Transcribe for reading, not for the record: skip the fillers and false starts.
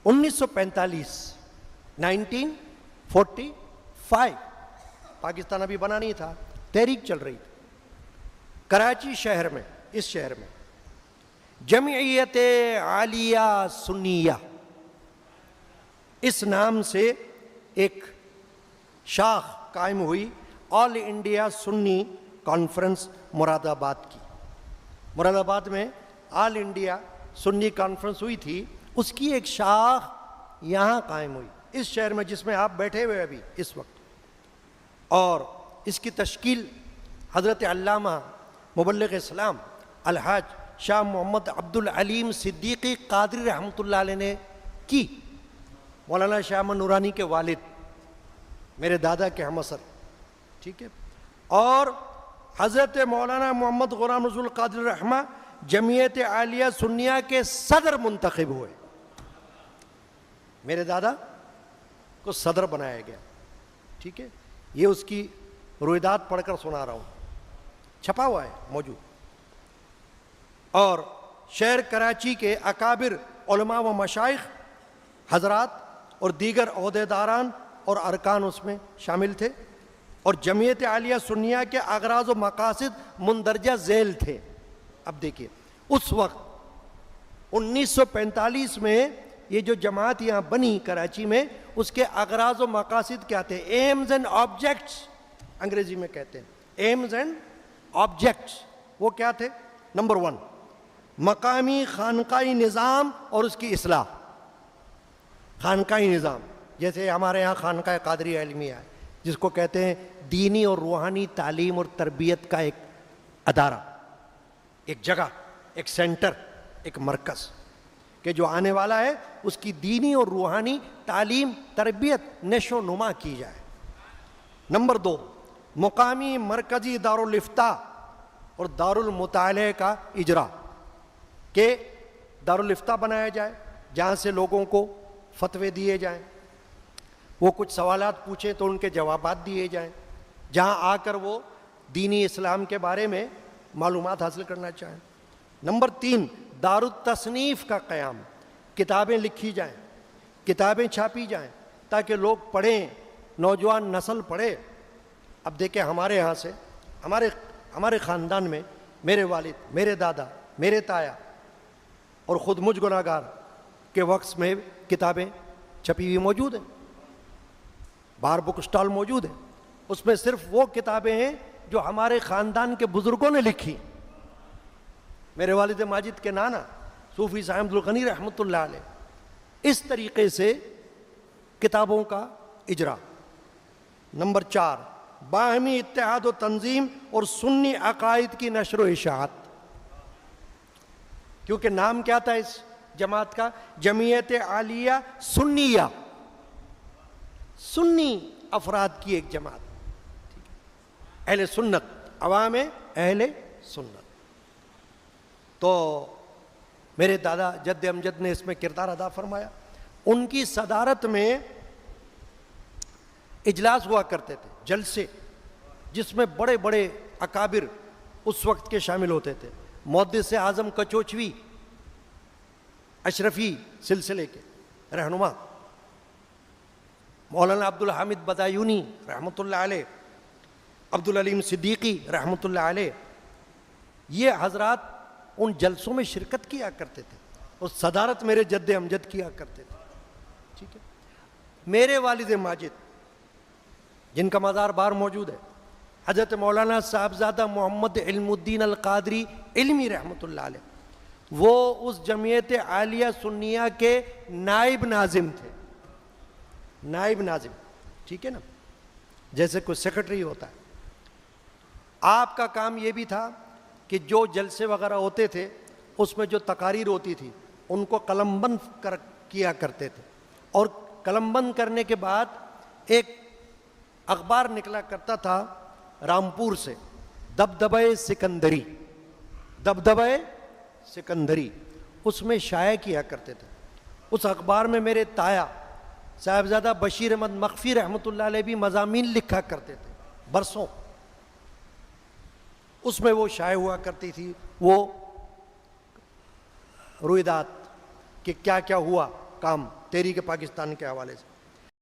1945 1945 پاکستان ابھی بنا نہیں تھا، تحریک چل رہی تھی کراچی شہر میں، اس شہر میں جمعیت عالیہ سنیہ اس نام سے ایک شاخ قائم ہوئی، آل انڈیا سنی کانفرنس مراد آباد کی۔ مراد آباد میں آل انڈیا سنی کانفرنس ہوئی تھی، اس کی ایک شاخ یہاں قائم ہوئی اس شہر میں جس میں آپ بیٹھے ہوئے ابھی اس وقت، اور اس کی تشکیل حضرت علامہ مبلغ اسلام الحاج شاہ محمد عبد العلیم صدیقی قادری رحمۃ اللہ علیہ نے کی، مولانا شاہ احمد نورانی کے والد، میرے دادا کے ہم اثر، ٹھیک ہے، اور حضرت مولانا محمد غلام رسول قادری رحمہ جمعیت عالیہ سنیہ کے صدر منتخب ہوئے، میرے دادا کو صدر بنایا گیا، ٹھیک ہے، یہ اس کی روایات پڑھ کر سنا رہا ہوں، چھپا ہوا ہے موجود۔ اور شہر کراچی کے اکابر علماء و مشائخ حضرات اور دیگر عہدیداران اور ارکان اس میں شامل تھے، اور جمعیت عالیہ سنیہ کے اغراض و مقاصد مندرجہ ذیل تھے۔ اب دیکھیے اس وقت 1945 میں یہ جو جماعت یہاں بنی کراچی میں، اس کے اغراض و مقاصد کیا تھے؟ ایمز اینڈ آبجیکٹس انگریزی میں کہتے ہیں، ایمز اینڈ آبجیکٹس۔ وہ کیا تھے؟ نمبر 1 مقامی خانقاہی نظام اور اس کی اصلاح۔ خانقاہی نظام جیسے ہمارے ہاں خانقاہ قادریہ علمیہ ہے، جس کو کہتے ہیں دینی اور روحانی تعلیم اور تربیت کا ایک ادارہ، ایک جگہ، ایک سینٹر، ایک مرکز، کہ جو آنے والا ہے اس کی دینی اور روحانی تعلیم تربیت نشو و نما کی جائے۔ نمبر 2 مقامی مرکزی دارالافتاء اور دارالمطالعہ کا اجرا، کہ دارالافتاء بنایا جائے جہاں سے لوگوں کو فتوے دیے جائیں، وہ کچھ سوالات پوچھیں تو ان کے جوابات دیے جائیں، جہاں آ کر وہ دینی اسلام کے بارے میں معلومات حاصل کرنا چاہیں۔ نمبر 3 دارالتصنیف کا قیام، کتابیں لکھی جائیں، کتابیں چھاپی جائیں تاکہ لوگ پڑھیں، نوجوان نسل پڑھے۔ اب دیکھیں ہمارے یہاں سے ہمارے خاندان میں میرے والد، میرے دادا، میرے تایا اور خود مجھ گناہگار کے وقت میں کتابیں چھپی ہوئی موجود ہیں، باہر بک اسٹال موجود ہے، اس میں صرف وہ کتابیں ہیں جو ہمارے خاندان کے بزرگوں نے لکھی۔ میرے والد ماجد کے نانا صوفی صاحب عبد الغنی رحمۃ اللہ علیہ، اس طریقے سے کتابوں کا اجرا۔ نمبر 4 باہمی اتحاد و تنظیم اور سنی عقائد کی نشر و اشاعت، کیونکہ نام کیا تھا اس جماعت کا؟ جمعیت عالیہ سنیہ، سنی افراد کی ایک جماعت، اہل سنت، عوام اہل سنت۔ تو میرے دادا جد امجد نے اس میں کردار ادا فرمایا، ان کی صدارت میں اجلاس ہوا کرتے تھے، جلسے، جس میں بڑے بڑے اکابر اس وقت کے شامل ہوتے تھے، محدث اعظم کچوچوی اشرفی سلسلے کے رہنما، مولانا عبد الحامد بدایونی رحمۃ اللہ علیہ، عبد العلیم صدیقی رحمۃ اللہ علیہ، یہ حضرات ان جلسوں میں شرکت کیا کرتے تھے اور صدارت میرے جد امجد کیا کرتے تھے، ٹھیک ہے۔ میرے والد ماجد جن کا مزار بار موجود ہے، حضرت مولانا صاحبزادہ محمد علم الدین القادری علمی رحمۃ اللہ علیہ، وہ اس جمعیت عالیہ سنیہ کے نائب ناظم تھے، نائب ناظم، ٹھیک ہے نا، جیسے کوئی سیکرٹری ہوتا ہے۔ آپ کا کام یہ بھی تھا کہ جو جلسے وغیرہ ہوتے تھے اس میں جو تقاریر ہوتی تھی ان کو قلم بند کیا کرتے تھے، اور قلم بند کرنے کے بعد ایک اخبار نکلا کرتا تھا رامپور سے، دبدبہ سکندری، دبدبہ سکندری، اس میں شائع کیا کرتے تھے۔ اس اخبار میں میرے تایا صاحبزادہ بشیر احمد مخفی رحمۃ اللہ علیہ بھی مضامین لکھا کرتے تھے برسوں، اس میں وہ شائع ہوا کرتی تھی وہ روایات کہ کیا کیا ہوا کام تحریک پاکستان کے حوالے سے.